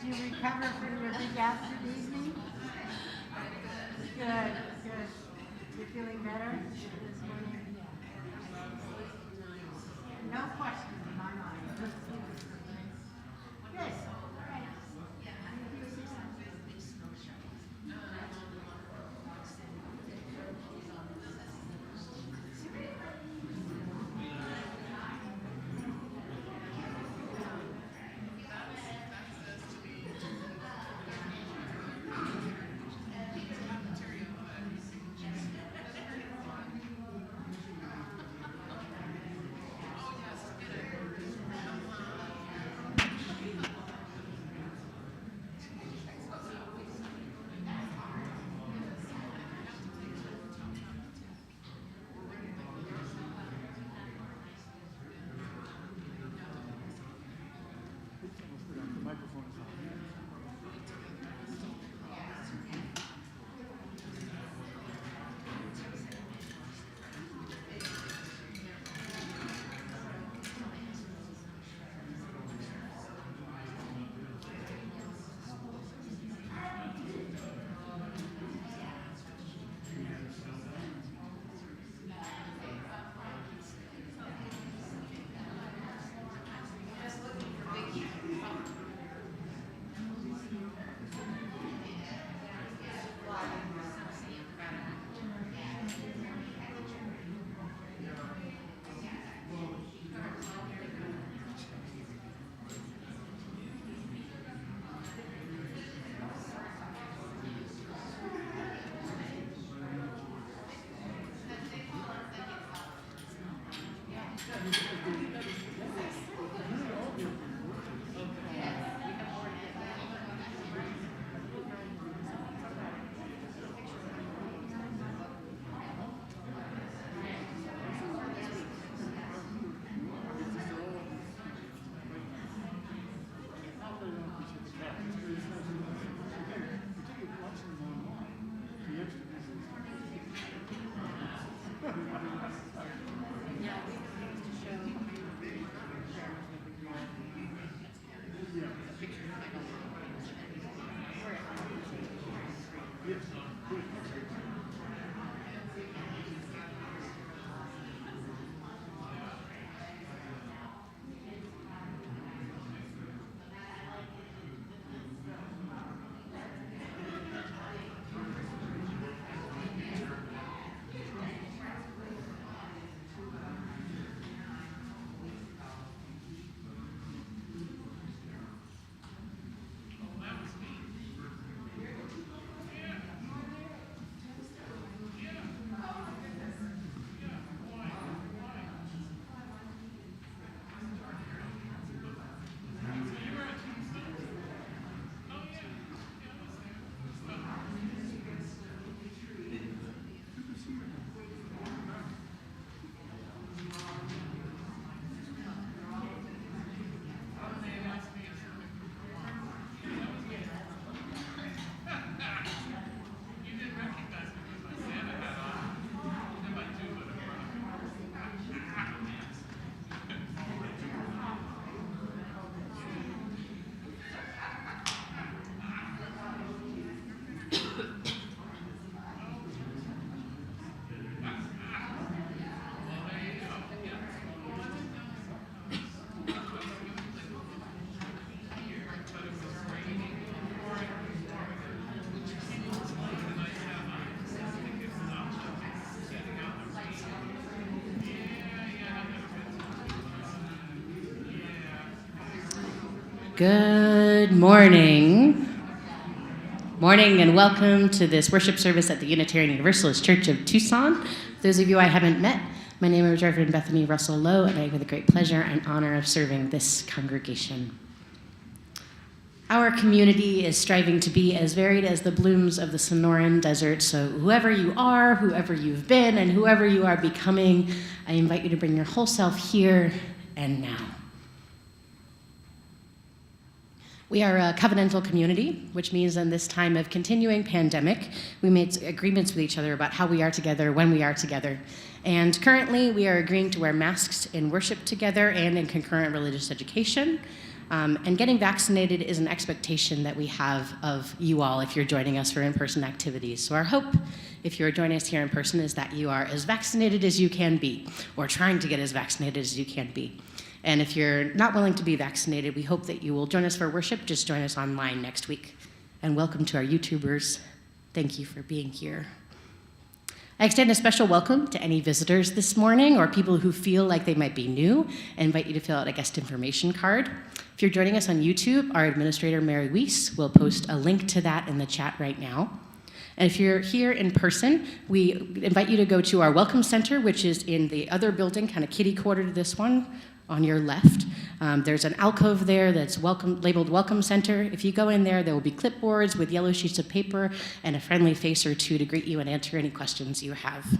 Did you recover from your big acid evening? Good, good. You're feeling better this morning? No question in my mind. Good. Good morning. Morning and welcome to this worship service at the Unitarian Universalist Church of Tucson. Those of you I haven't met, my name is Reverend Bethany Russell Lowe, and I have the great pleasure and honor of serving this congregation. Our community is striving to be as varied as the blooms of the Sonoran Desert, so whoever you are, whoever you've been, and whoever you are becoming, I invite you to bring your whole self here and now. We are a covenantal community, which means in this time of continuing pandemic, we made agreements with each other about how we are together, when we are together. And currently, we are agreeing to wear masks in worship together and in concurrent religious education. And getting vaccinated is an expectation that we have of you all if you're joining us for in-person activities. So our hope, if you're joining us here in person, is that you are as vaccinated as you can be, or trying to get as vaccinated as you can be. And if you're not willing to be vaccinated, we hope that you will join us for worship. Just join us online next week. And welcome to our YouTubers. Thank you for being here. I extend a special welcome to any visitors this morning or people who feel like they might be new. I invite you to fill out a guest information card. If you're joining us on YouTube, our administrator, Mary Weiss, will post a link to that in the chat right now. And if you're here in person, we invite you to go to our Welcome Center, which is in the other building, kind of kitty corner to this one, on your left. There's an alcove there that's labeled Welcome Center. If you go in there, there will be clipboards with yellow sheets of paper and a friendly face or two to greet you and answer any questions you have.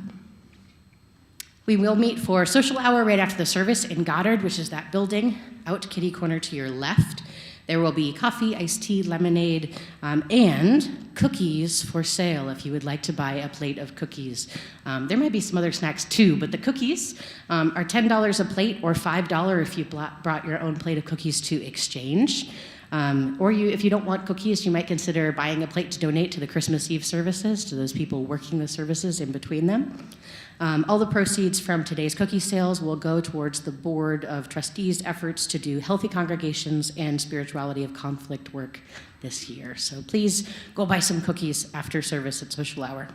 We will meet for social hour right after the service in Goddard, which is that building out kitty corner to your left. There will be coffee, iced tea, lemonade, and cookies for sale if you would like to buy a plate of cookies. There might be some other snacks too, but the cookies are $10 a plate or $5 if you brought your own plate of cookies to exchange. If you don't want cookies, you might consider buying a plate to donate to the Christmas Eve services, to those people working the services in between them. All the proceeds from today's cookie sales will go towards the Board of Trustees' efforts to do healthy congregations and spirituality of conflict work this year. So please go buy some cookies after service at social hour.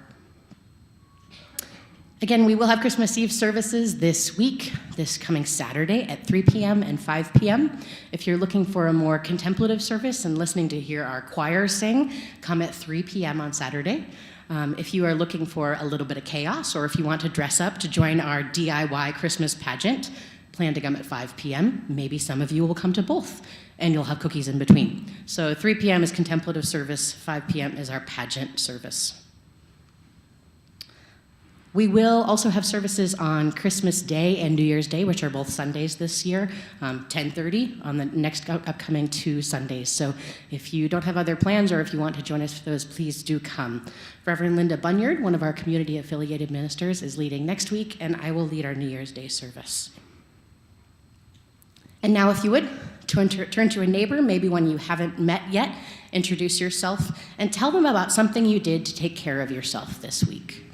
Again, we will have Christmas Eve services this week, this coming Saturday at 3 p.m. and 5 p.m. If you're looking for a more contemplative service and listening to hear our choir sing, come at 3 p.m. on Saturday. If you are looking for a little bit of chaos, or if you want to dress up to join our DIY Christmas pageant, plan to come at 5 p.m. Maybe some of you will come to both, and you'll have cookies in between. So 3 p.m. is contemplative service, 5 p.m. is our pageant service. We will also have services on Christmas Day and New Year's Day, which are both Sundays this year, 10:30 on the next upcoming 2 Sundays. So if you don't have other plans or if you want to join us for those, please do come. Reverend Linda Bunyard, one of our community-affiliated ministers, is leading next week, and I will lead our New Year's Day service. And now, if you would, turn to a neighbor, maybe one you haven't met yet, introduce yourself, and tell them about something you did to take care of yourself this week.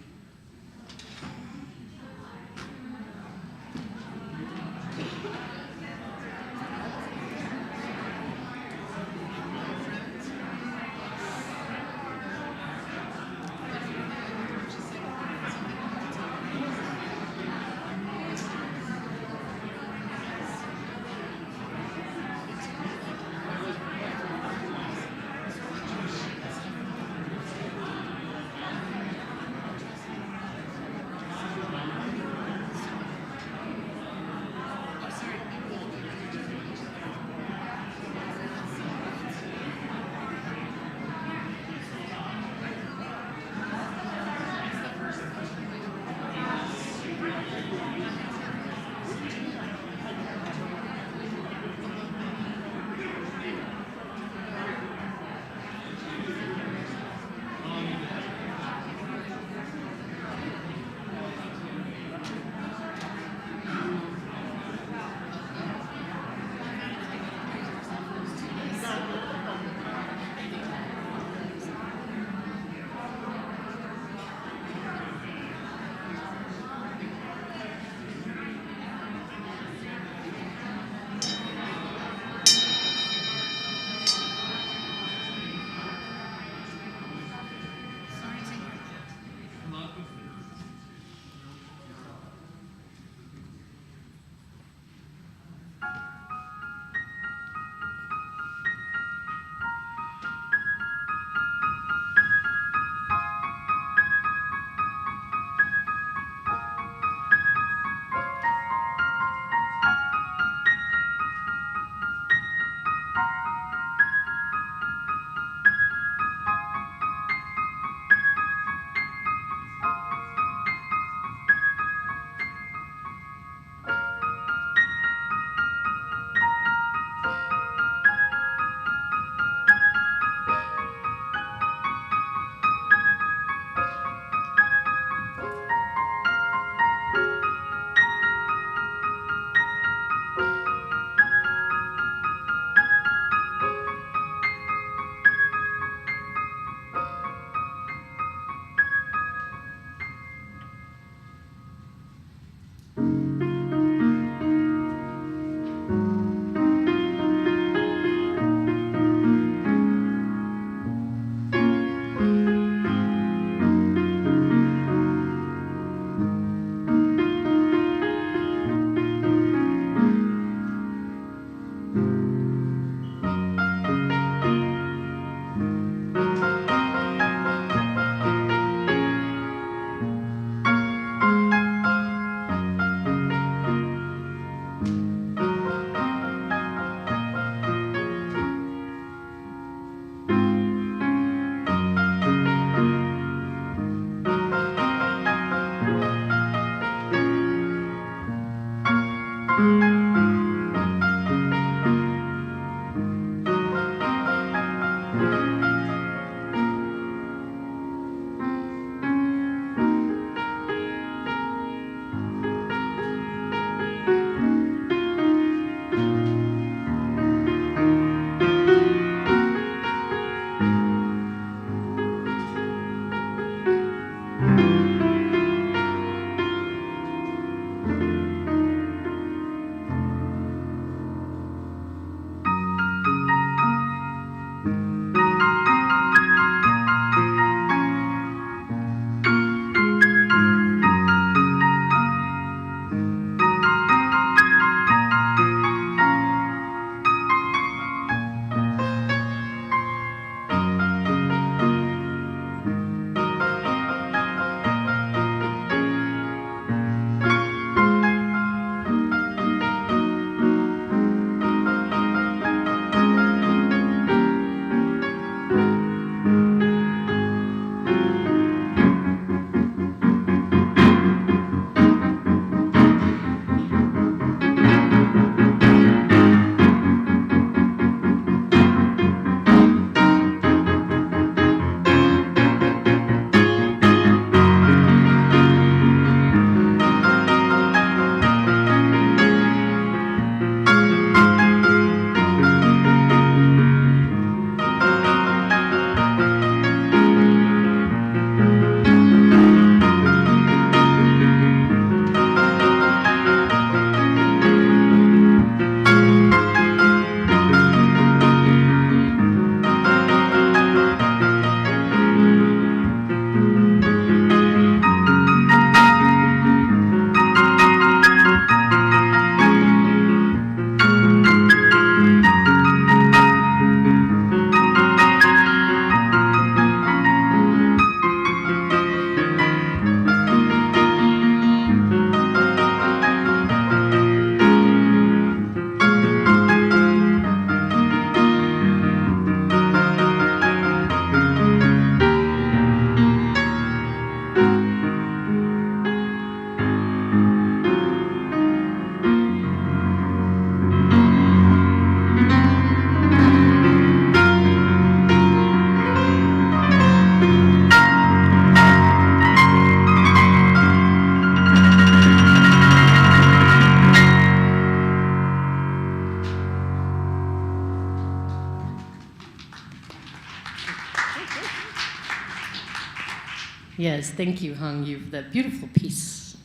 Yes, thank you, Hung. You've the beautiful piece.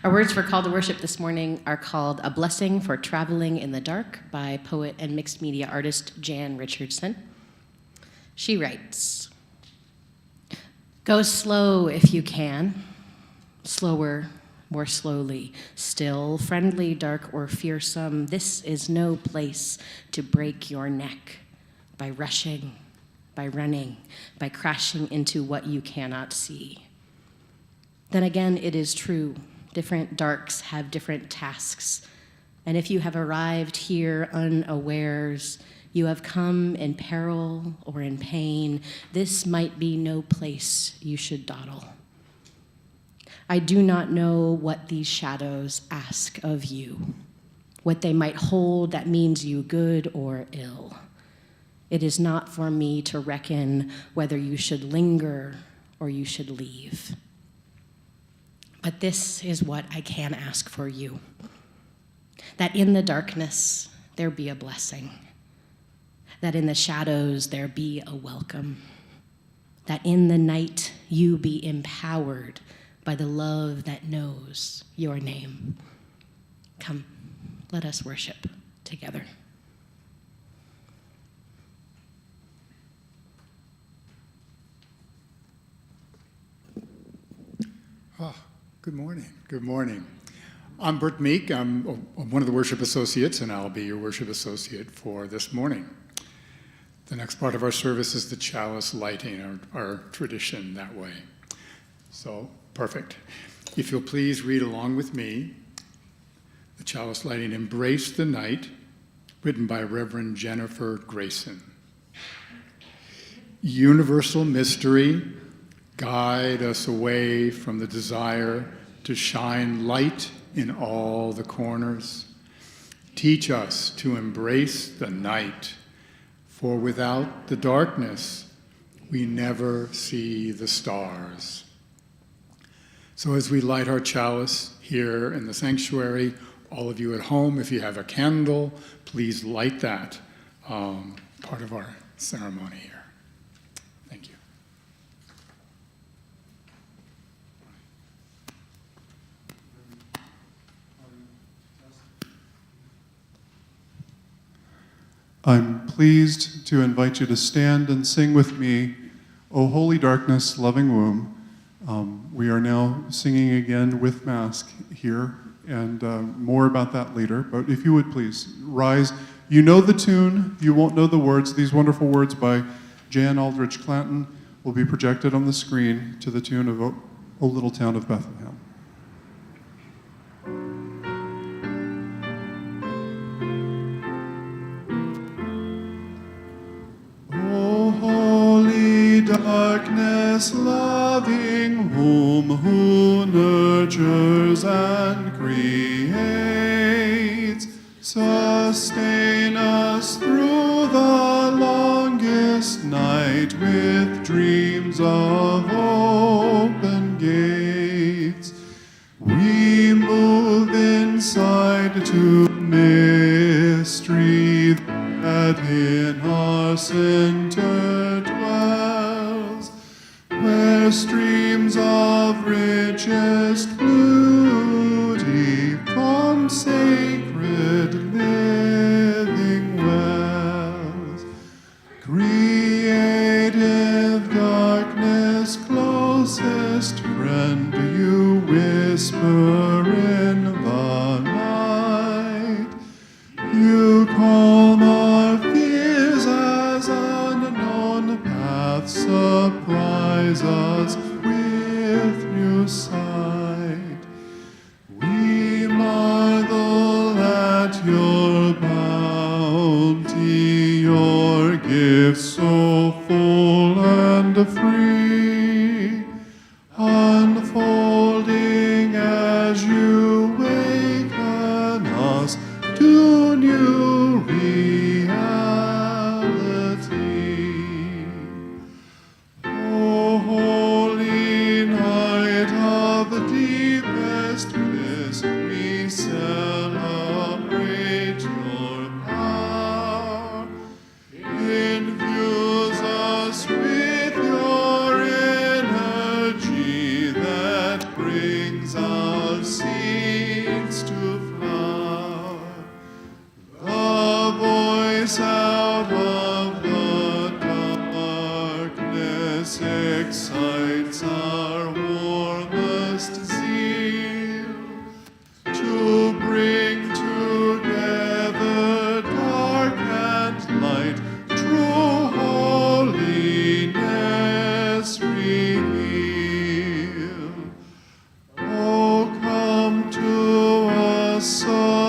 Our words for call to worship this morning are called A Blessing for Traveling in the Dark by poet and mixed media artist Jan Richardson. She writes, "Go slow if you can, slower, more slowly, still, friendly, dark, or fearsome. This is no place to break your neck by rushing, by running, by crashing into what you cannot see. Then again, it is true, different darks have different tasks, and if you have arrived here unawares, you have come in peril or in pain, this might be no place you should dawdle. I do not know what these shadows ask of you, what they might hold that means you good or ill. It is not for me to reckon whether you should linger or you should leave. But this is what I can ask for you, that in the darkness there be a blessing, that in the shadows there be a welcome, that in the night you be empowered by the love that knows your name. Come, let us worship together." Good morning. Good morning. I'm Bert Meek. I'm one of the worship associates, and I'll be your worship associate for this morning. The next part of our service is the chalice lighting, our tradition that way. So, perfect. If you'll please read along with me, the chalice lighting, Embrace the Night, written by Reverend Jennifer Grayson. Universal mystery, guide us away from the desire to shine light in all the corners. Teach us to embrace the night, for without the darkness, we never see the stars. So as we light our chalice here in the sanctuary, all of you at home, if you have a candle, please light that, part of our ceremony here. Thank you. I'm pleased to invite you to stand and sing with me, O Holy Darkness, Loving Womb. We are now singing again with mask here, and more about that later. But if you would please rise. You know the tune, you won't know the words. These wonderful words by Jan Aldrich Clanton will be projected on the screen to the tune of O Little Town of Bethlehem. O holy darkness, loving womb, who nurtures and creates, sustain us through the longest night with dreams of open gates. We move inside to mystery that in our center dwells, where streams of richest beauty from sacred living wells. Creative darkness, closest friend, you whisper in the night. You calm our fears as unknown paths surprise us with new sight. We marvel at your bounty, your gifts so full and free, unfolding as you waken us to new reality. O holy night of the deepest bliss, we celebrate your power. Infuse us with your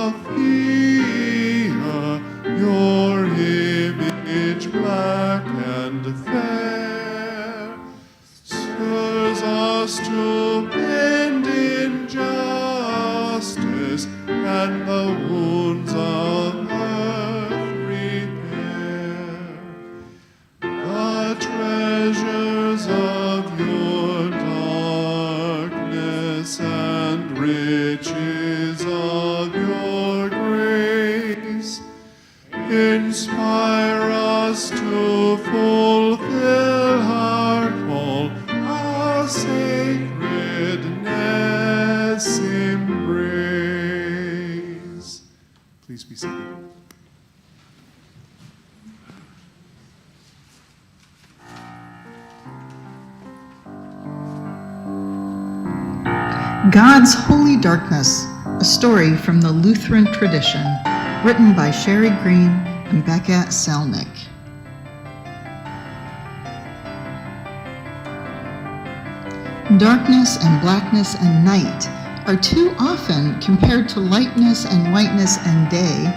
Sophia, your image black and fair, stirs us to bend in justice and the wounds of earth repair. The treasures of your darkness and riches of your grace inspire us to fulfill our call, our sacredness embrace. Please be seated. God's Holy Darkness, a story from the Lutheran tradition, written by Sherry Green and Becca Selnick. Darkness and blackness and night are too often compared to lightness and whiteness and day,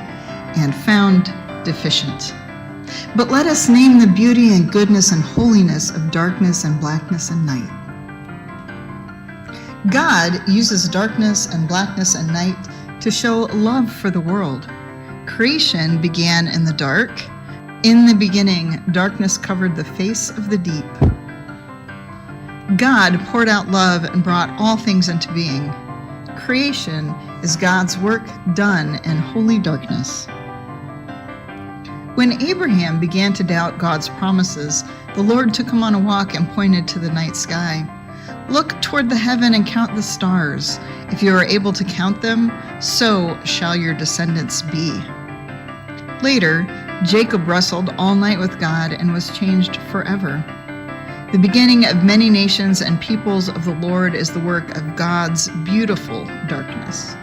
and found deficient. But let us name the beauty and goodness and holiness of darkness and blackness and night. God uses darkness and blackness and night to show love for the world. Creation began in the dark. In the beginning, darkness covered the face of the deep. God poured out love and brought all things into being. Creation is God's work done in holy darkness. When Abraham began to doubt God's promises, the Lord took him on a walk and pointed to the night sky. Look toward the heaven and count the stars. If you are able to count them, so shall your descendants be. Later, Jacob wrestled all night with God and was changed forever. The beginning of many nations and peoples of the Lord is the work of God's beautiful darkness.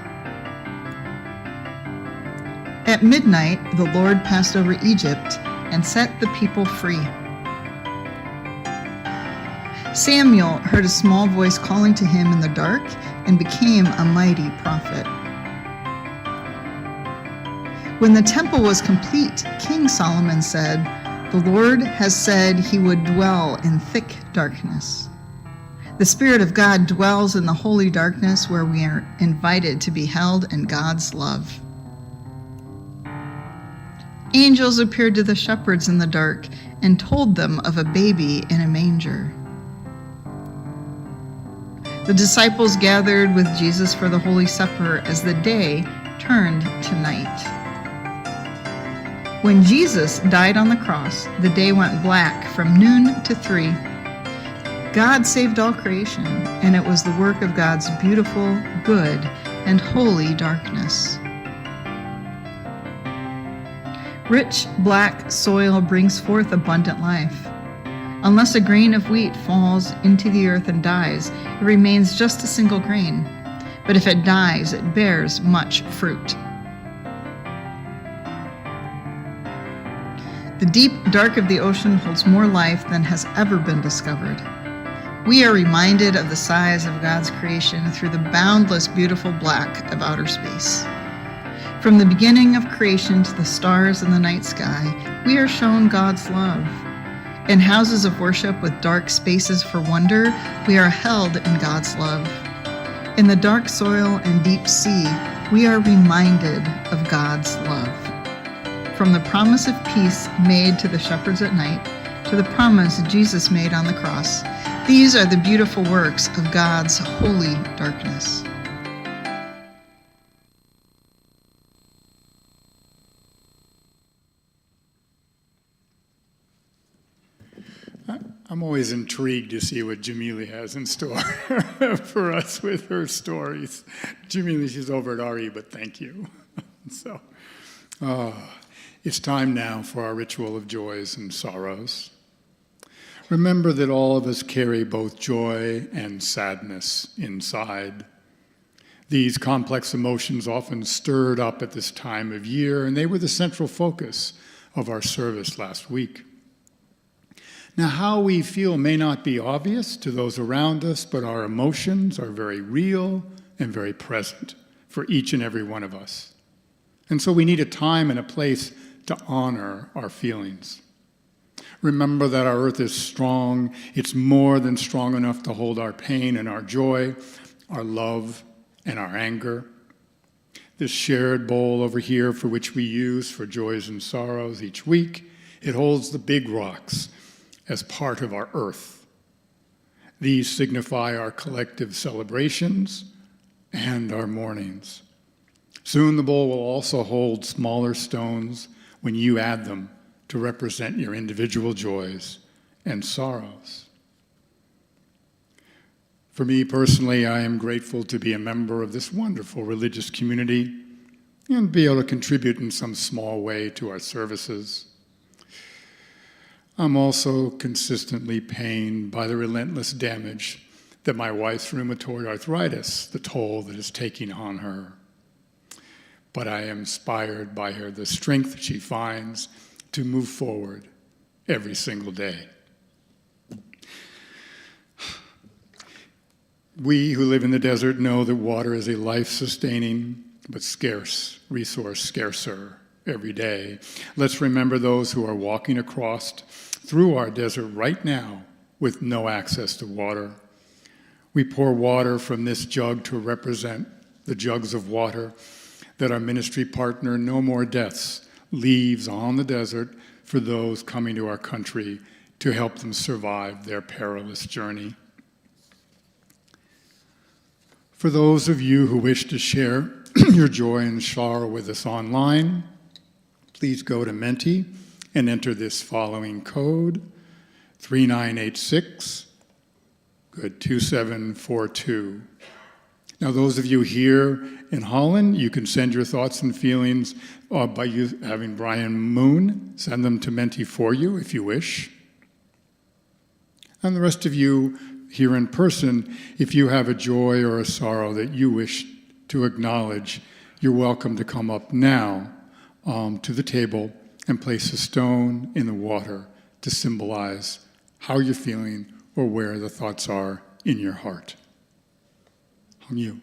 At midnight, the Lord passed over Egypt and set the people free. Samuel heard a small voice calling to him in the dark and became a mighty prophet. When the temple was complete, King Solomon said, "The Lord has said he would dwell in thick darkness." The Spirit of God dwells in the holy darkness where we are invited to be held in God's love. Angels appeared to the shepherds in the dark and told them of a baby in a manger. The disciples gathered with Jesus for the Holy Supper as the day turned to night. When Jesus died on the cross, the day went black from noon to 3. God saved all creation, and it was the work of God's beautiful, good, and holy darkness. Rich black soil brings forth abundant life. Unless a grain of wheat falls into the earth and dies, it remains just a single grain. But if it dies, it bears much fruit. The deep dark of the ocean holds more life than has ever been discovered. We are reminded of the size of God's creation through the boundless, beautiful black of outer space. From the beginning of creation to the stars in the night sky, we are shown God's love. In houses of worship with dark spaces for wonder, we are held in God's love. In the dark soil and deep sea, we are reminded of God's love. From the promise of peace made to the shepherds at night, to the promise Jesus made on the cross, these are the beautiful works of God's holy darkness. I'm always intrigued to see what Jamili has in store for us with her stories. Jamili, she's over at RE, but thank you. So, it's time now for our ritual of joys and sorrows. Remember that all of us carry both joy and sadness inside. These complex emotions often stirred up at this time of year, and they were the central focus of our service last week. Now, how we feel may not be obvious to those around us, but our emotions are very real and very present for each and every one of us. And so we need a time and a place to honor our feelings. Remember that our earth is strong. It's more than strong enough to hold our pain and our joy, our love and our anger. This shared bowl over here, for which we use for joys and sorrows each week, it holds the big rocks as part of our earth. These signify our collective celebrations and our mournings. Soon the bowl will also hold smaller stones when you add them to represent your individual joys and sorrows. For me personally, I am grateful to be a member of this wonderful religious community and be able to contribute in some small way to our services. I'm also consistently pained by the relentless damage that my wife's rheumatoid arthritis, the toll that is taking on her. But I am inspired by her, the strength she finds to move forward every single day. We who live in the desert know that water is a life-sustaining but scarce resource, scarcer every day. Let's remember those who are walking across through our desert right now with no access to water. We pour water from this jug to represent the jugs of water that our ministry partner, No More Deaths, leaves on the desert for those coming to our country to help them survive their perilous journey. For those of you who wish to share your joy and sorrow with us online, please go to Menti and enter this following code, 3986, good 2742. Now, those of you here in Holland, you can send your thoughts and feelings by having Brian Moon send them to Menti for you if you wish. And the rest of you here in person, if you have a joy or a sorrow that you wish to acknowledge, you're welcome to come up now to the table and place a stone in the water to symbolize how you're feeling or where the thoughts are in your heart. On you.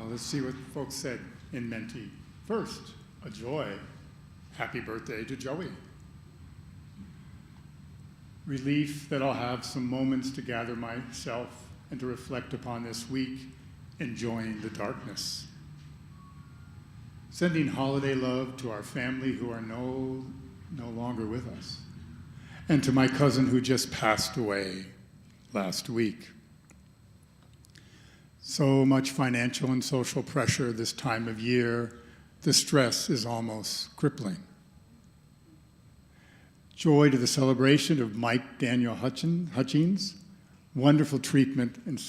Let's see what folks said in Menti. First, a joy. Happy birthday to Joey. Relief that I'll have some moments to gather myself and to reflect upon this week, enjoying the darkness. Sending holiday love to our family who are no longer with us, and to my cousin who just passed away last week. So much financial and social pressure this time of year, the stress is almost crippling. Joy to the celebration of Mike Daniel Hutchins, wonderful treatment and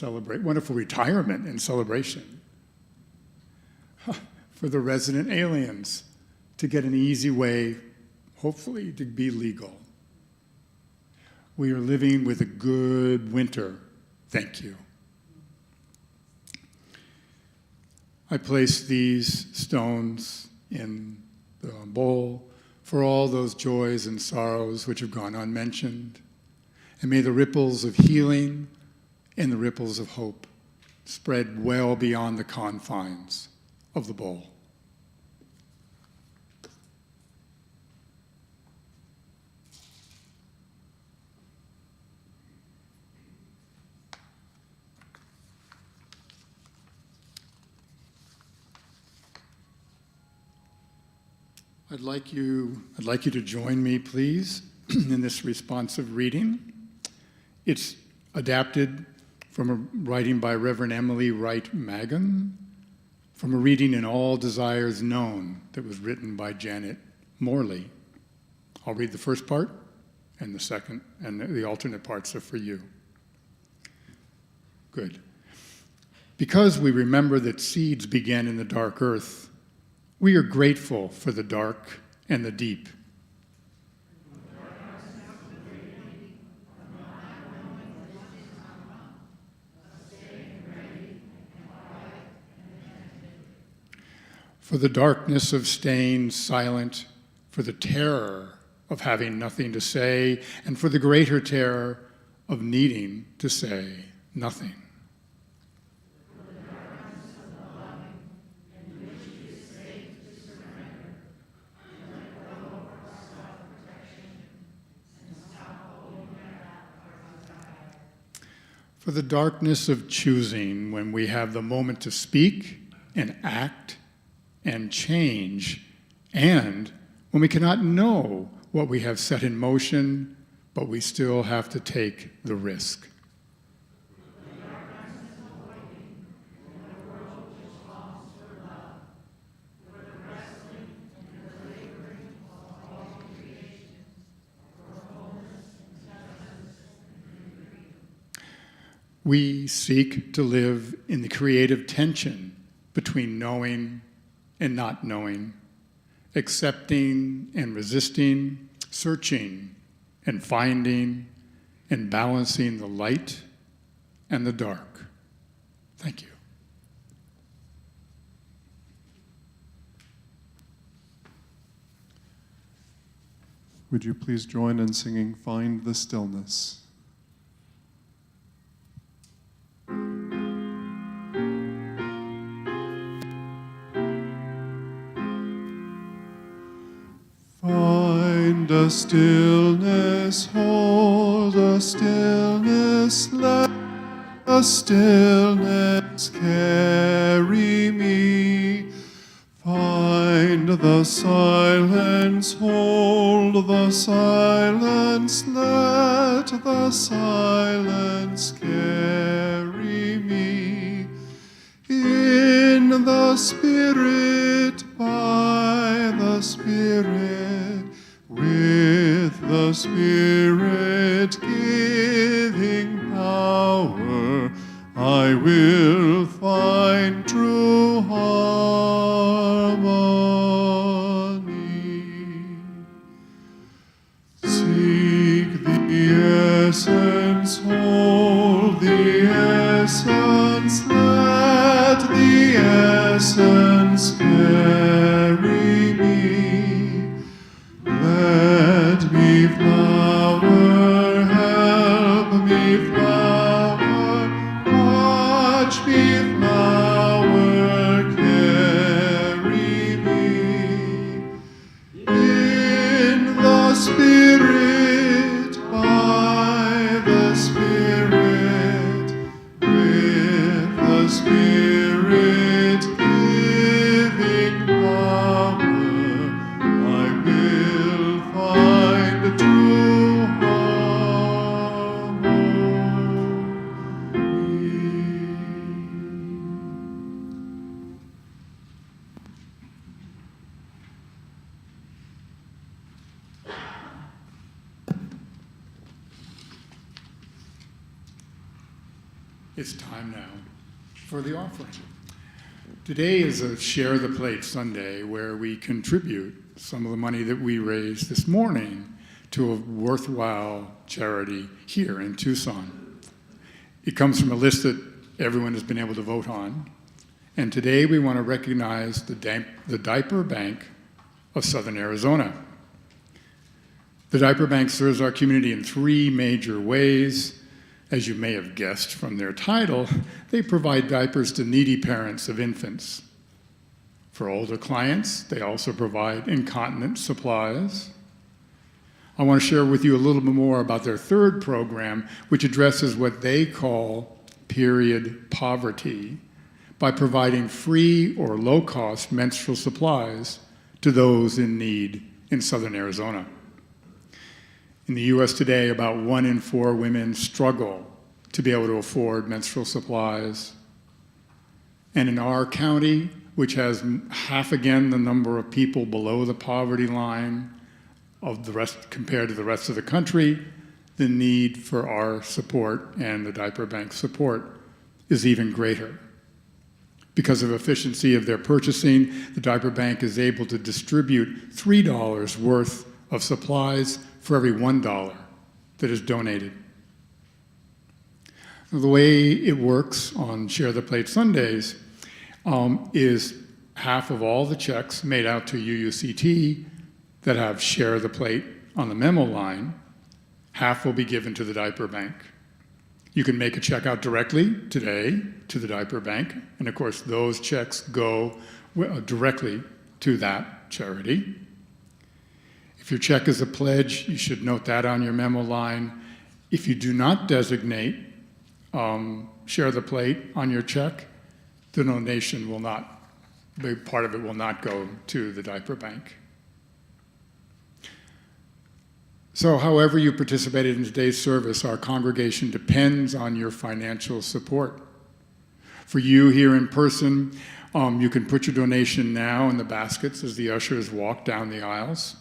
wonderful retirement and celebration. For the resident aliens to get an easy way, hopefully, to be legal. We are living with a good winter. Thank you. I place these stones in the bowl for all those joys and sorrows which have gone unmentioned. And may the ripples of healing and the ripples of hope spread well beyond the confines of the bowl. I'd like you to join me, please, in this responsive reading. It's adapted from a writing by Reverend Emily Wright Magan, from a reading in All Desires Known that was written by Janet Morley. I'll read the first part, and the second, and the alternate parts are for you. Good. Because we remember that seeds began in the dark earth, we are grateful for the dark and the deep. For the darkness of staying silent, for the terror of having nothing to say, and for the greater terror of needing to say nothing. For the darkness of choosing when we have the moment to speak and act and change, and when we cannot know what we have set in motion, but we still have to take the risk. We seek to live in the creative tension between knowing and not knowing, accepting and resisting, searching and finding, and balancing the light and the dark. Thank you. Would you please join in singing Find the Stillness? Find a stillness, hold a stillness, let a stillness carry me. Find the silence, hold the silence, let the silence carry me. In the Spirit, by the Spirit, with the Spirit giving power, I will find true harmony. Seek the essence, hold the essence, let the essence carry me. Let me flower, help me flower, watch me flower it's time now for the offering. Today is a Share the Plate Sunday where we contribute some of the money that we raised this morning to a worthwhile charity here in Tucson. It comes from a list that everyone has been able to vote on. And today we want to recognize the Diaper Bank of Southern Arizona. The Diaper Bank serves our community in three major ways. As you may have guessed from their title, they provide diapers to needy parents of infants. For older clients, they also provide incontinence supplies. I want to share with you a little bit more about their third program, which addresses what they call period poverty by providing free or low-cost menstrual supplies to those in need in Southern Arizona. In the U.S. today, about 1 in 4 women struggle to be able to afford menstrual supplies. And in our county, which has half again the number of people below the poverty line of the rest compared to the rest of the country, the need for our support and the Diaper Bank support is even greater. Because of efficiency of their purchasing, the Diaper Bank is able to distribute $3 worth of supplies for every $1 that is donated. Now, the way it works on Share the Plate Sundays is half of all the checks made out to UUCT that have Share the Plate on the memo line, half will be given to the Diaper Bank. You can make a check out directly today to the Diaper Bank, and of course those checks go directly to that charity. If your check is a pledge, you should note that on your memo line. If you do not designate Share the Plate on your check, the donation will not, part of it will not go to the Diaper Bank. So however you participated in today's service, our congregation depends on your financial support. For you here in person, you can put your donation now in the baskets as the ushers walk down the aisles,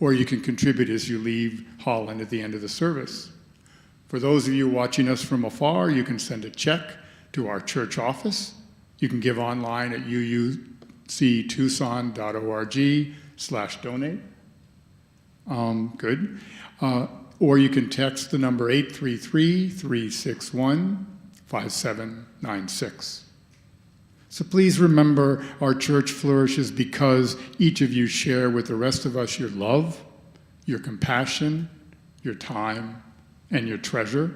or you can contribute as you leave Holland at the end of the service. For those of you watching us from afar, you can send a check to our church office. You can give online at uuctucson.org/donate. Good. Or you can text the number 833-361-5796. So please remember, our church flourishes because each of you share with the rest of us your love, your compassion, your time, and your treasure.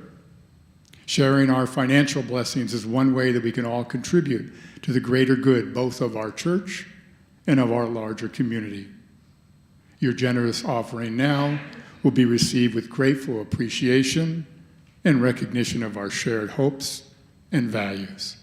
Sharing our financial blessings is one way that we can all contribute to the greater good, both of our church and of our larger community. Your generous offering now will be received with grateful appreciation and recognition of our shared hopes and values.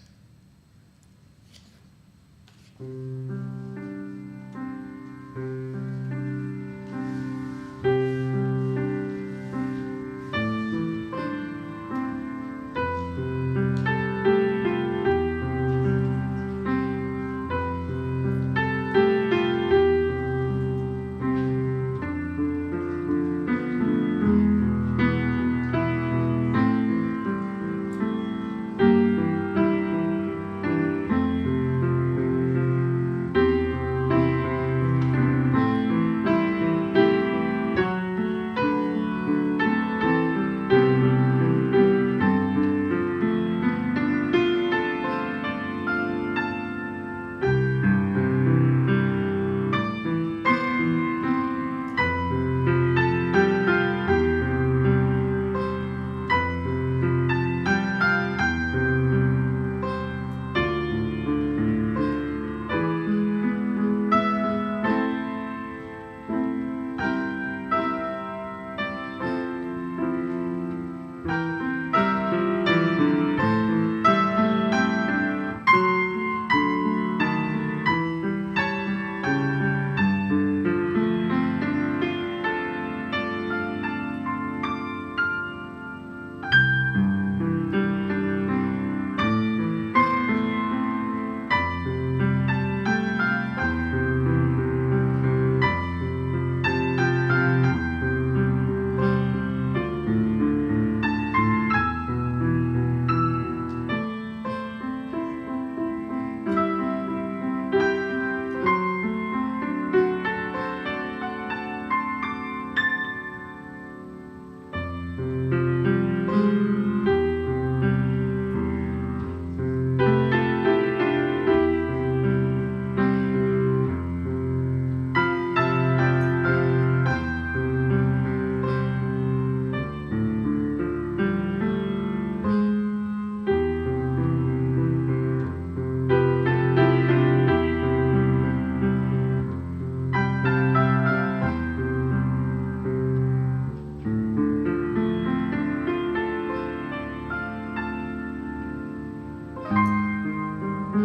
Our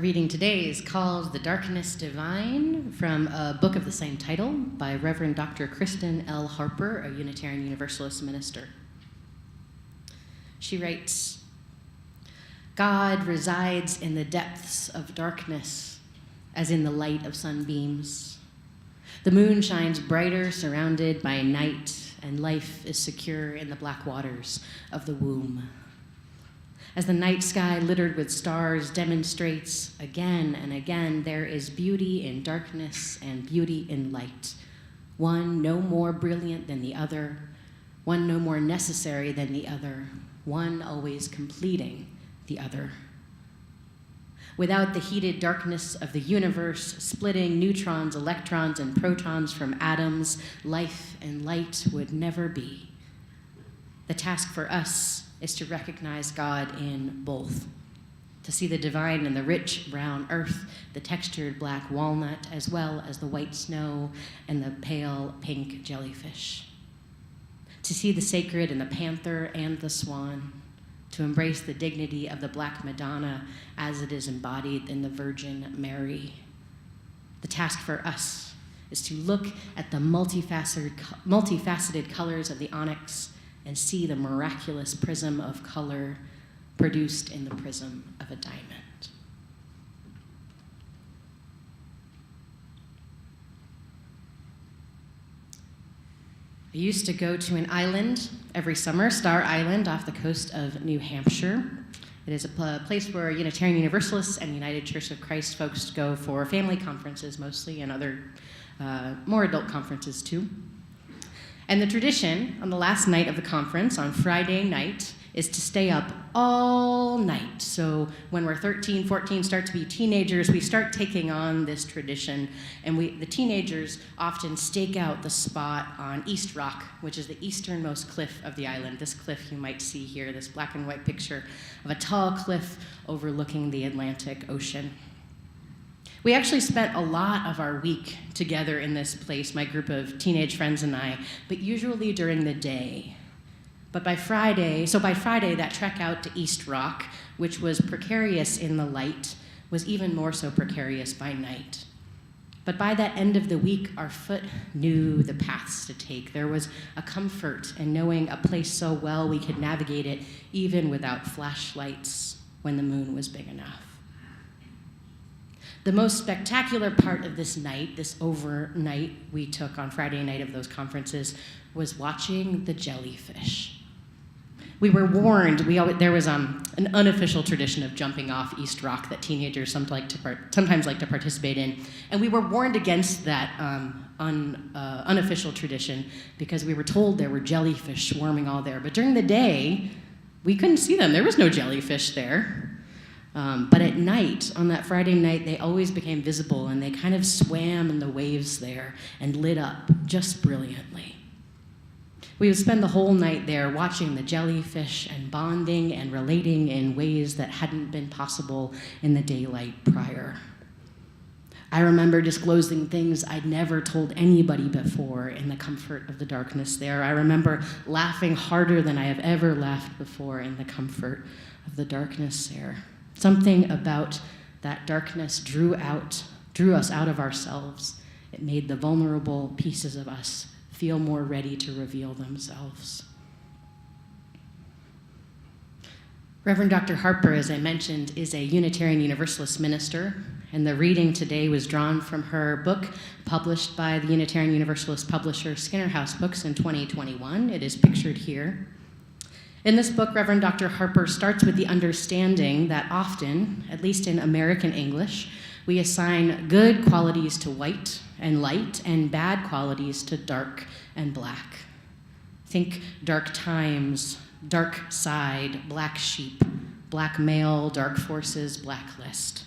reading today is called The Darkness Divine from a book of the same title by Reverend Dr. Kristen L. Harper, a Unitarian Universalist minister. She writes, God resides in the depths of darkness as in the light of sunbeams. The moon shines brighter surrounded by night, and life is secure in the black waters of the womb. As the night sky littered with stars demonstrates again and again, there is beauty in darkness and beauty in light, one no more brilliant than the other, one no more necessary than the other, one always completing the other. Without the heated darkness of the universe, splitting neutrons, electrons, and protons from atoms, life and light would never be. The task for us is to recognize God in both, to see the divine in the rich brown earth, the textured black walnut, as well as the white snow and the pale pink jellyfish, to see the sacred in the panther and the swan, to embrace the dignity of the Black Madonna as it is embodied in the Virgin Mary. The task for us is to look at the multifaceted colors of the onyx and see the miraculous prism of color produced in the prism of a diamond. I used to go to an island every summer, Star Island, off the coast of New Hampshire. It is a place where Unitarian Universalists and United Church of Christ folks go for family conferences mostly, and other more adult conferences too. And the tradition on the last night of the conference, on Friday night, is to stay up all night. So when we're 13, 14, start to be teenagers, we start taking on this tradition. And the teenagers often stake out the spot on East Rock, which is the easternmost cliff of the island. This cliff you might see here, this black and white picture of a tall cliff overlooking the Atlantic Ocean. We actually spent a lot of our week together in this place, my group of teenage friends and I, but usually during the day. But by Friday, that trek out to East Rock, which was precarious in the light, was even more so precarious by night. But by that end of the week, our foot knew the paths to take. There was a comfort in knowing a place so well we could navigate it even without flashlights when the moon was big enough. The most spectacular part of this night, this overnight we took on Friday night of those conferences, was watching the jellyfish. We were warned, there was an unofficial tradition of jumping off East Rock that teenagers sometimes like to participate in, and we were warned against that unofficial tradition because we were told there were jellyfish swarming all there. But during the day, we couldn't see them. There was no jellyfish there. But at night, on that Friday night, they always became visible, and they kind of swam in the waves there and lit up just brilliantly. We would spend the whole night there watching the jellyfish and bonding and relating in ways that hadn't been possible in the daylight prior. I remember disclosing things I'd never told anybody before in the comfort of the darkness there. I remember laughing harder than I have ever laughed before in the comfort of the darkness there. Something about that darkness drew us out of ourselves. It made the vulnerable pieces of us feel more ready to reveal themselves. Reverend Dr. Harper, as I mentioned, is a Unitarian Universalist minister, and the reading today was drawn from her book published by the Unitarian Universalist publisher Skinner House Books in 2021. It is pictured here. In this book, Reverend Dr. Harper starts with the understanding that often, at least in American English, we assign good qualities to white and light and bad qualities to dark and black. Think dark times, dark side, black sheep, black male, dark forces, blacklist.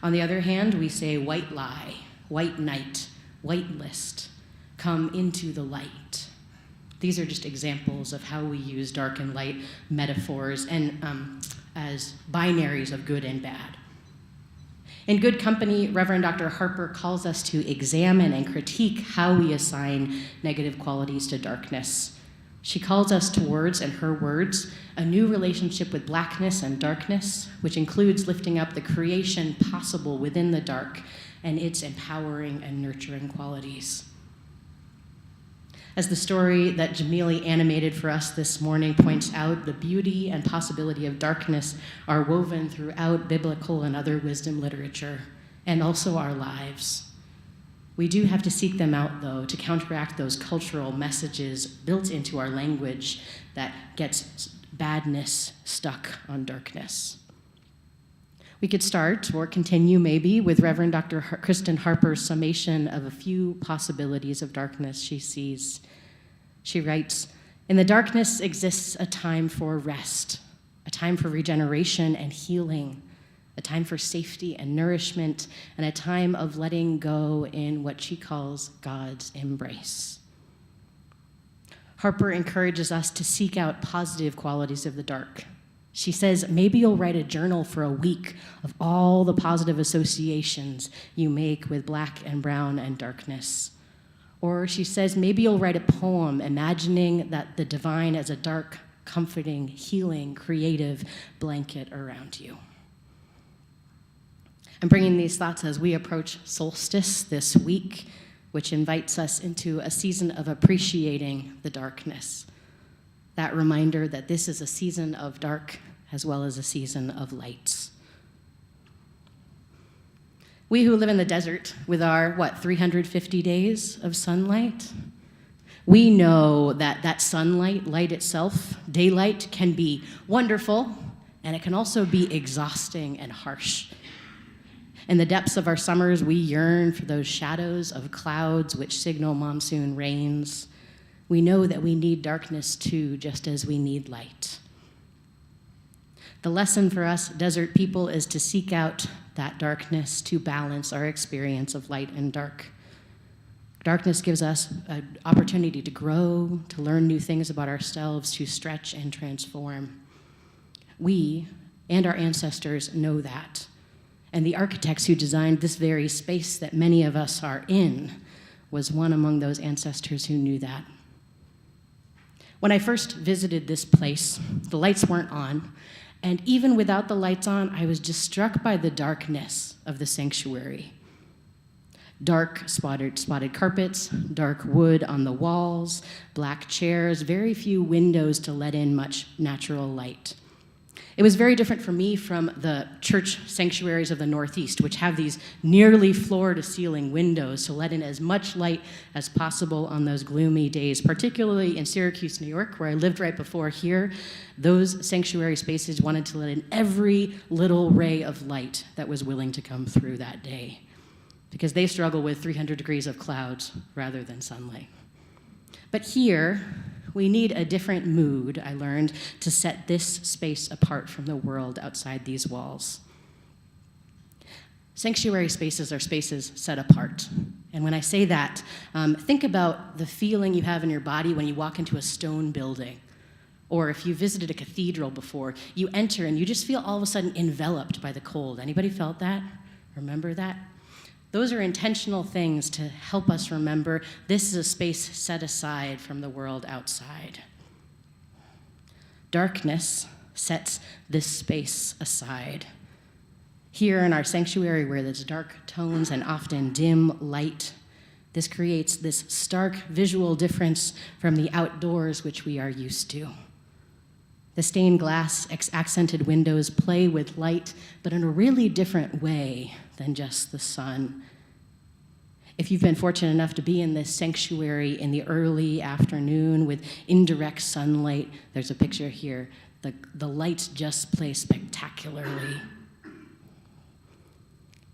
On the other hand, we say white lie, white night, white list, come into the light. These are just examples of how we use dark and light metaphors and as binaries of good and bad. In good company, Reverend Dr. Harper calls us to examine and critique how we assign negative qualities to darkness. She calls us towards, in her words, a new relationship with blackness and darkness, which includes lifting up the creation possible within the dark and its empowering and nurturing qualities. As the story that Jamili animated for us this morning points out, the beauty and possibility of darkness are woven throughout biblical and other wisdom literature, and also our lives. We do have to seek them out, though, to counteract those cultural messages built into our language that gets badness stuck on darkness. We could start, or continue maybe, with Reverend Dr. Kristen Harper's summation of a few possibilities of darkness she sees. She writes, "In the darkness exists a time for rest, a time for regeneration and healing, a time for safety and nourishment, and a time of letting go in what she calls God's embrace." Harper encourages us to seek out positive qualities of the dark. She says, maybe you'll write a journal for a week of all the positive associations you make with black and brown and darkness. Or she says, maybe you'll write a poem imagining that the divine as a dark, comforting, healing, creative blanket around you. I'm bringing these thoughts as we approach solstice this week, which invites us into a season of appreciating the darkness. That reminder that this is a season of dark as well as a season of lights. We who live in the desert with our, 350 days of sunlight, we know that that sunlight, light itself, daylight, can be wonderful, and it can also be exhausting and harsh. In the depths of our summers, we yearn for those shadows of clouds which signal monsoon rains. We know that we need darkness too, just as we need light. The lesson for us desert people is to seek out that darkness to balance our experience of light and dark. Darkness gives us an opportunity to grow, to learn new things about ourselves, to stretch and transform. We and our ancestors know that. And the architects who designed this very space that many of us are in was one among those ancestors who knew that. When I first visited this place, the lights weren't on, and even without the lights on, I was just struck by the darkness of the sanctuary. Dark spotted carpets, dark wood on the walls, black chairs, very few windows to let in much natural light. It was very different for me from the church sanctuaries of the Northeast, which have these nearly floor-to-ceiling windows to let in as much light as possible on those gloomy days, particularly in Syracuse, New York, where I lived right before here. Those sanctuary spaces wanted to let in every little ray of light that was willing to come through that day, because they struggle with 300 degrees of clouds rather than sunlight. But here, we need a different mood, I learned, to set this space apart from the world outside these walls. Sanctuary spaces are spaces set apart. And when I say that, think about the feeling you have in your body when you walk into a stone building. Or if you visited a cathedral before, you enter and you just feel all of a sudden enveloped by the cold. Anybody felt that? Remember that? Those are intentional things to help us remember this is a space set aside from the world outside. Darkness sets this space aside. Here in our sanctuary, where there's dark tones and often dim light, this creates this stark visual difference from the outdoors which we are used to. The stained glass accented windows play with light, but in a really different way than just the sun. If you've been fortunate enough to be in this sanctuary in the early afternoon with indirect sunlight, there's a picture here. The lights just play spectacularly.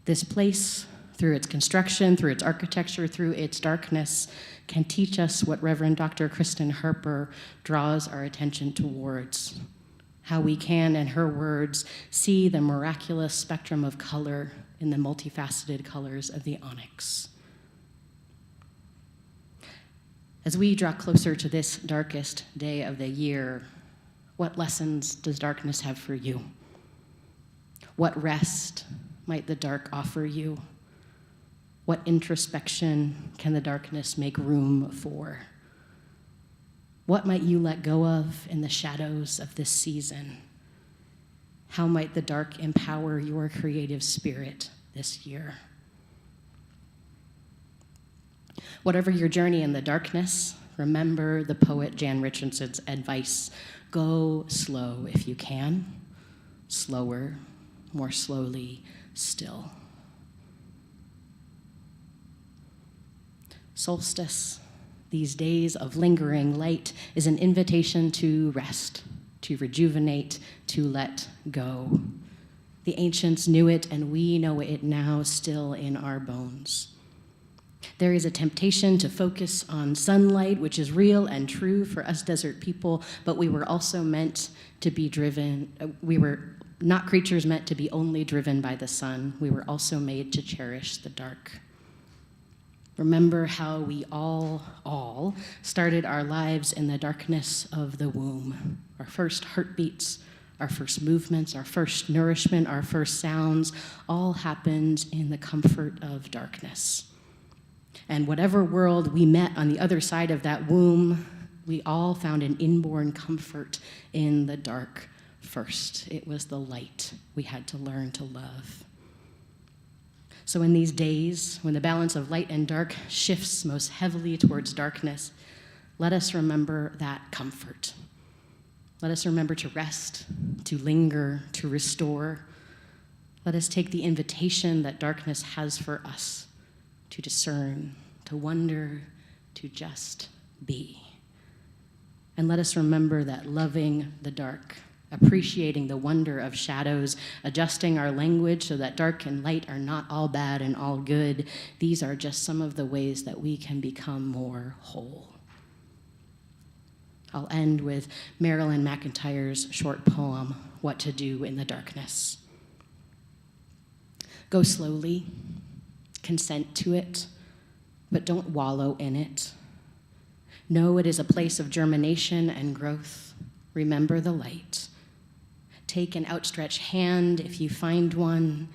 This place, through its construction, through its architecture, through its darkness, can teach us what Reverend Dr. Kristen Harper draws our attention towards. How we can, in her words, see the miraculous spectrum of color in the multifaceted colors of the onyx. As we draw closer to this darkest day of the year, what lessons does darkness have for you? What rest might the dark offer you? What introspection can the darkness make room for? What might you let go of in the shadows of this season? How might the dark empower your creative spirit this year? Whatever your journey in the darkness, remember the poet Jan Richardson's advice: go slow if you can, slower, more slowly still. Solstice, these days of lingering light, is an invitation to rest, to rejuvenate, to let go. The ancients knew it, and we know it now, still in our bones. There is a temptation to focus on sunlight, which is real and true for us desert people, but we were also meant to be driven. We were not creatures meant to be only driven by the sun. We were also made to cherish the dark. Remember how we all started our lives in the darkness of the womb. Our first heartbeats, our first movements, our first nourishment, our first sounds, all happened in the comfort of darkness. And whatever world we met on the other side of that womb, we all found an inborn comfort in the dark first. It was the light we had to learn to love. So in these days, when the balance of light and dark shifts most heavily towards darkness, let us remember that comfort. Let us remember to rest, to linger, to restore. Let us take the invitation that darkness has for us to discern, to wonder, to just be. And let us remember that loving the dark, appreciating the wonder of shadows, adjusting our language so that dark and light are not all bad and all good, these are just some of the ways that we can become more whole. I'll end with Marilyn McIntyre's short poem, What to Do in the Darkness. Go slowly, consent to it, but don't wallow in it. Know it is a place of germination and growth. Remember the light. Take an outstretched hand if you find one.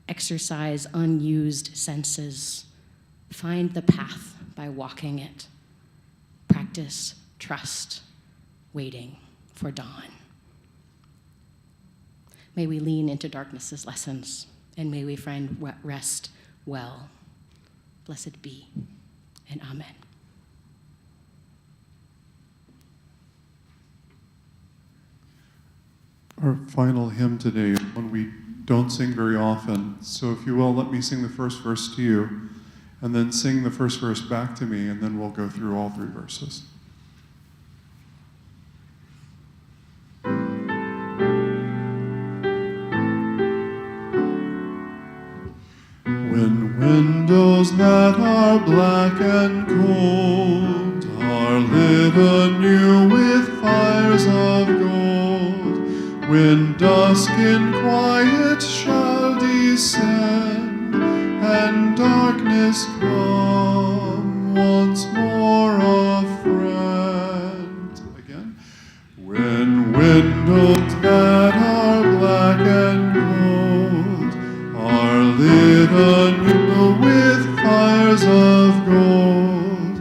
Exercise unused senses. Find the path by walking it. Practice trust, waiting for dawn. May we lean into darkness's lessons, and may we find rest well. Blessed be, and amen. Our final hymn today is one we don't sing very often. So if you will, let me sing the first verse to you, and then sing the first verse back to me, and then we'll go through all three verses. When windows that are black and cold are lit anew with fires of gold, when dusk in quiet shall descend, and darkness come once more a friend. Again. When windows that are black and cold are lit anew with fires of gold,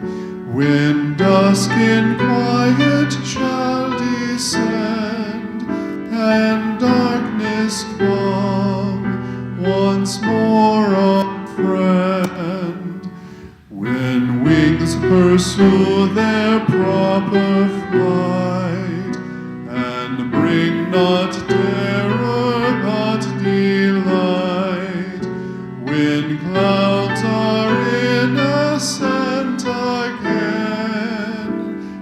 when dusk in quiet shall descend, and darkness come once more a friend. When wings pursue their proper flight, and bring not terror but delight, when clouds are innocent again,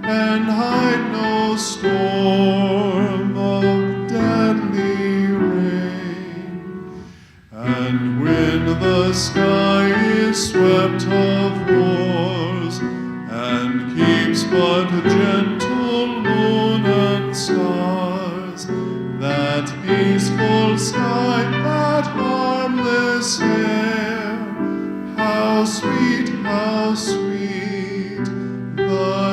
and hide no storm of deadly rain, and when the sky is swept of wars, and keeps but gentle moon and stars, that peaceful sky, that harmless air, how sweet, the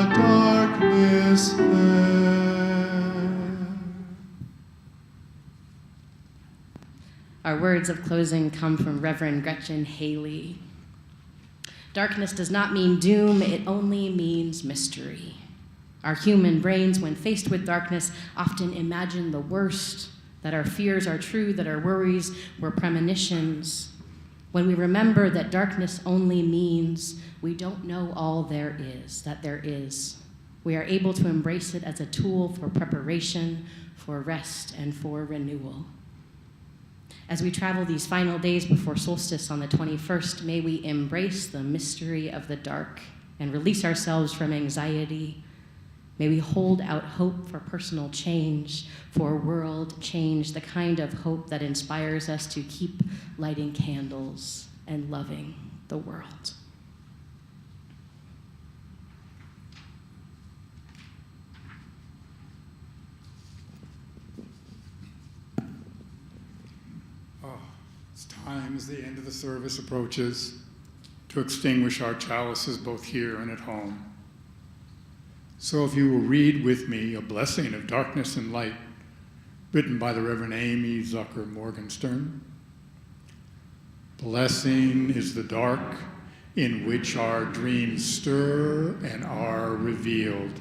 words of closing come from Reverend Gretchen Haley. Darkness does not mean doom, it only means mystery. Our human brains, when faced with darkness, often imagine the worst, that our fears are true, that our worries were premonitions. When we remember that darkness only means we don't know all there is, that there is, we are able to embrace it as a tool for preparation, for rest, and for renewal. As we travel these final days before solstice on the 21st, may we embrace the mystery of the dark and release ourselves from anxiety. May we hold out hope for personal change, for world change, the kind of hope that inspires us to keep lighting candles and loving the world. It's time as the end of the service approaches to extinguish our chalices both here and at home. So if you will read with me a blessing of darkness and light written by the Reverend Amy Zucker Morgenstern. Blessing is the dark in which our dreams stir and are revealed.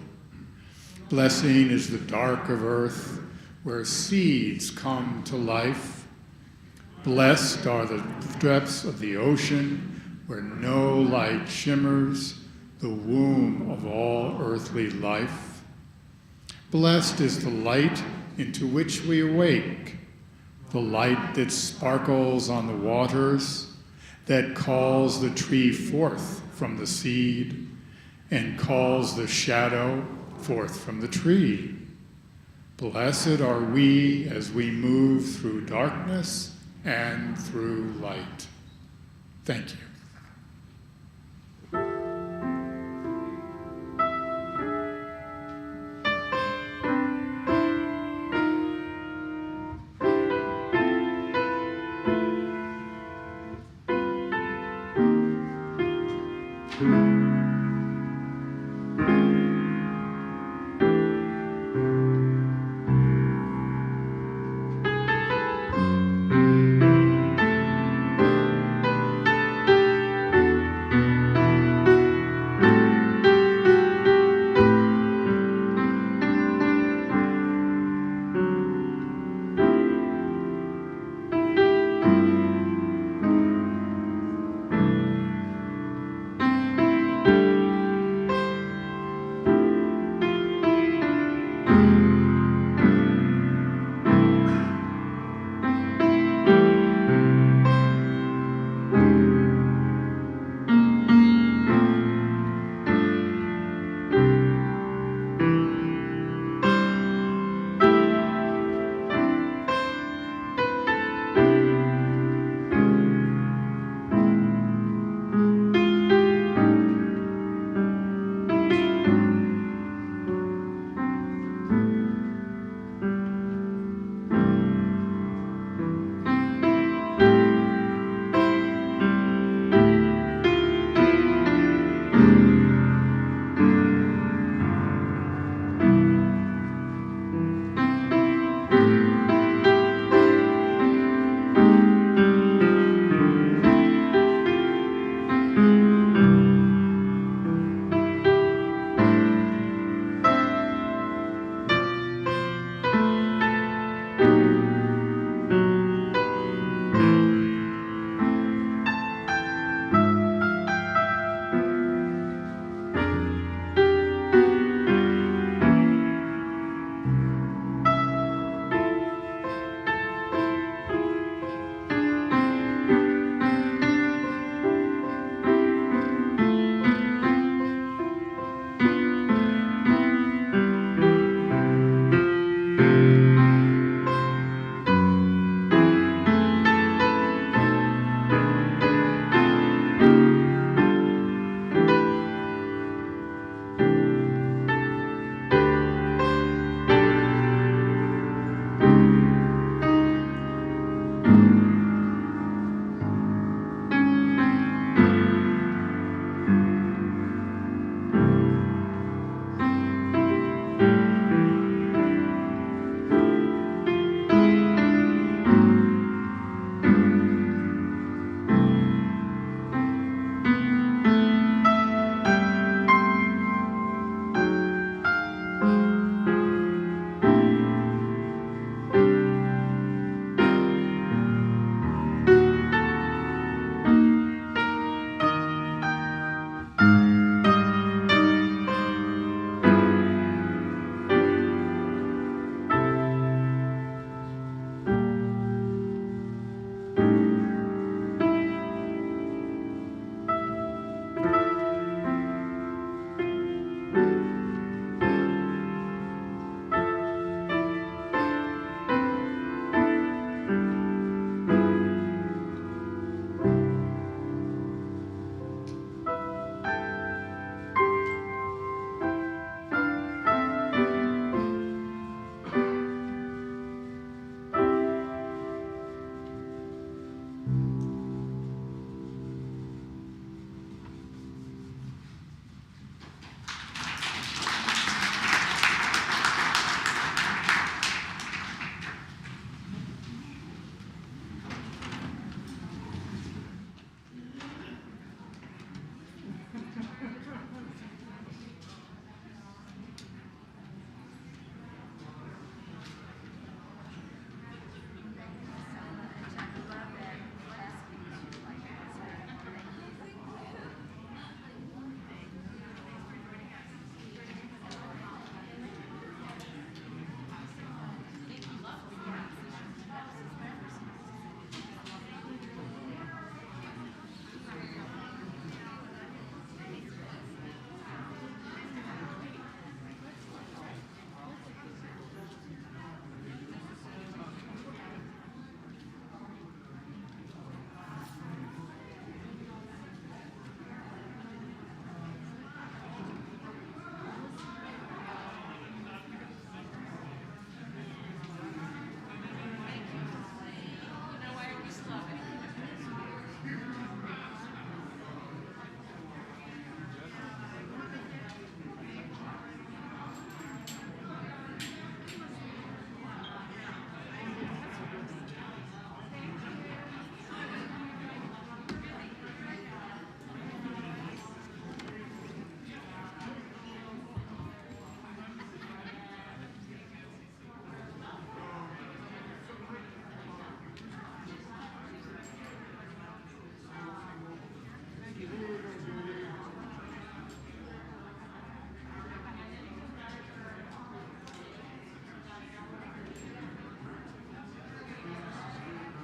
Blessing is the dark of earth where seeds come to life. Blessed are the depths of the ocean where no light shimmers, the womb of all earthly life. Blessed is the light into which we awake, the light that sparkles on the waters, that calls the tree forth from the seed and calls the shadow forth from the tree. Blessed are we as we move through darkness and through light. Thank you.